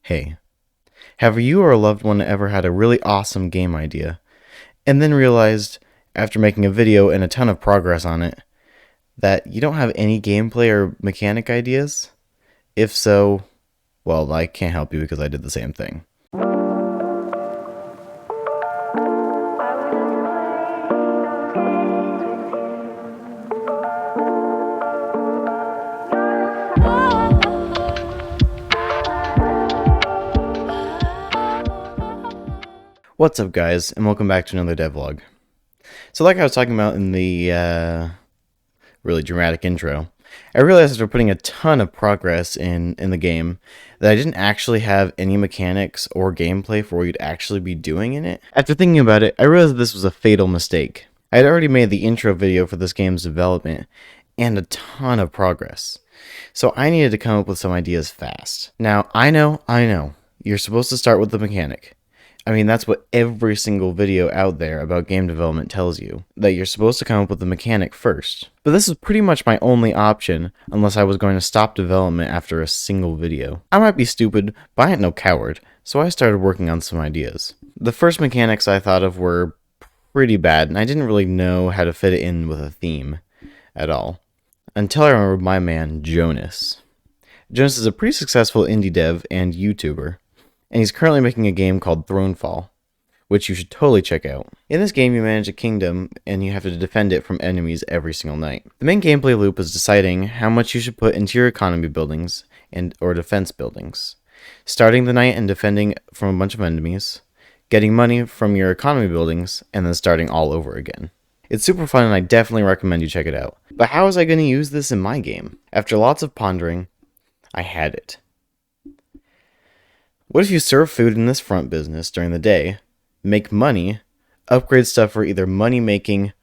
Hey, have you or a loved one ever had a really awesome game idea, and then realized, after making a video and a ton of progress on it, that you don't have any gameplay or mechanic ideas? If so, well, I can't help you because I did the same thing. What's up, guys, and welcome back to another devlog. So like I was talking about in the really dramatic intro, I realized after putting a ton of progress in the game that I didn't actually have any mechanics or gameplay for what you'd actually be doing in it. After thinking about it, I realized this was a fatal mistake. I had already made the intro video for this game's development and a ton of progress, so I needed to come up with some ideas fast. Now, I know, you're supposed to start with the mechanic. I mean, that's what every single video out there about game development tells you, that you're supposed to come up with the mechanic first. But this is pretty much my only option unless I was going to stop development after a single video. I might be stupid, but I ain't no coward, so I started working on some ideas. The first mechanics I thought of were pretty bad, and I didn't really know how to fit it in with a theme at all, until I remembered my man, Jonas. Jonas is a pretty successful indie dev and YouTuber, and he's currently making a game called Thronefall, which you should totally check out. In this game, you manage a kingdom, and you have to defend it from enemies every single night. The main gameplay loop is deciding how much you should put into your economy buildings or defense buildings, starting the night and defending from a bunch of enemies, getting money from your economy buildings, and then starting all over again. It's super fun, and I definitely recommend you check it out. But how was I going to use this in my game? After lots of pondering, I had it. What if you serve food in this front business during the day, make money, upgrade stuff for either money making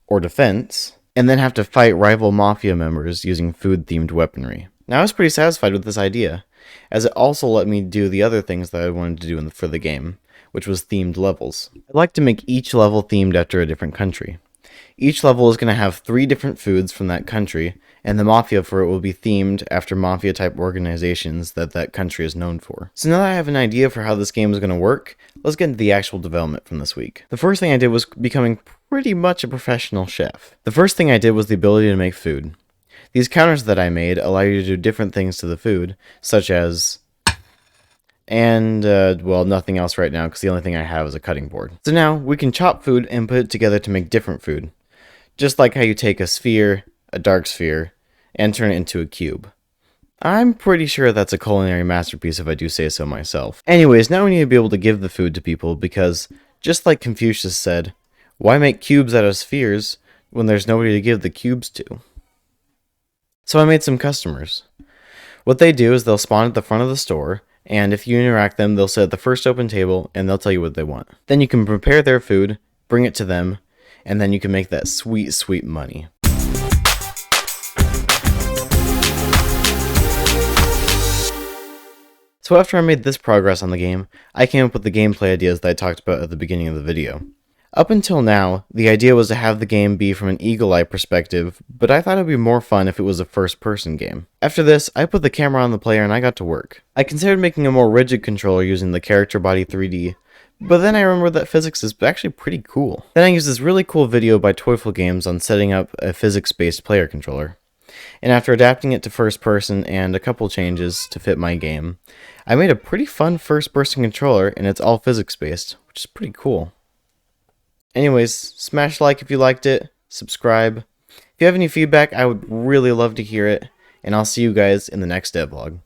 or defense, and then have to fight rival mafia members using food-themed weaponry? Now, I was pretty satisfied with this idea, as it also let me do the other things that I wanted to do for the game, which was themed levels. I'd like to make each level themed after a different country. Each level is going to have 3 different foods from that country, and the mafia for it will be themed after mafia-type organizations that country is known for. So now that I have an idea for how this game is going to work, let's get into the actual development from this week. The first thing I did was becoming pretty much a professional chef. The first thing I did was the ability to make food. These counters that I made allow you to do different things to the food, such as... well, nothing else right now because the only thing I have is a cutting board. So now we can chop food and put it together to make different food. Just like how you take a sphere, a dark sphere, and turn it into a cube. I'm pretty sure that's a culinary masterpiece if I do say so myself. Anyways, now we need to be able to give the food to people because, just like Confucius said, why make cubes out of spheres when there's nobody to give the cubes to? So I made some customers. What they do is they'll spawn at the front of the store, and if you interact them, they'll sit at the first open table and they'll tell you what they want. Then you can prepare their food, bring it to them, and then you can make that sweet, sweet money. So after I made this progress on the game, I came up with the gameplay ideas that I talked about at the beginning of the video. Up until now, the idea was to have the game be from an eagle-eye perspective, but I thought it would be more fun if it was a first-person game. After this, I put the camera on the player and I got to work. I considered making a more rigid controller using the character body 3D, but then I remembered that physics is actually pretty cool. Then I used this really cool video by Toyful Games on setting up a physics-based player controller. And after adapting it to first person and a couple changes to fit my game, I made a pretty fun first person controller, and it's all physics based, which is pretty cool. Anyways, smash like if you liked it, subscribe. If you have any feedback, I would really love to hear it, and I'll see you guys in the next devlog.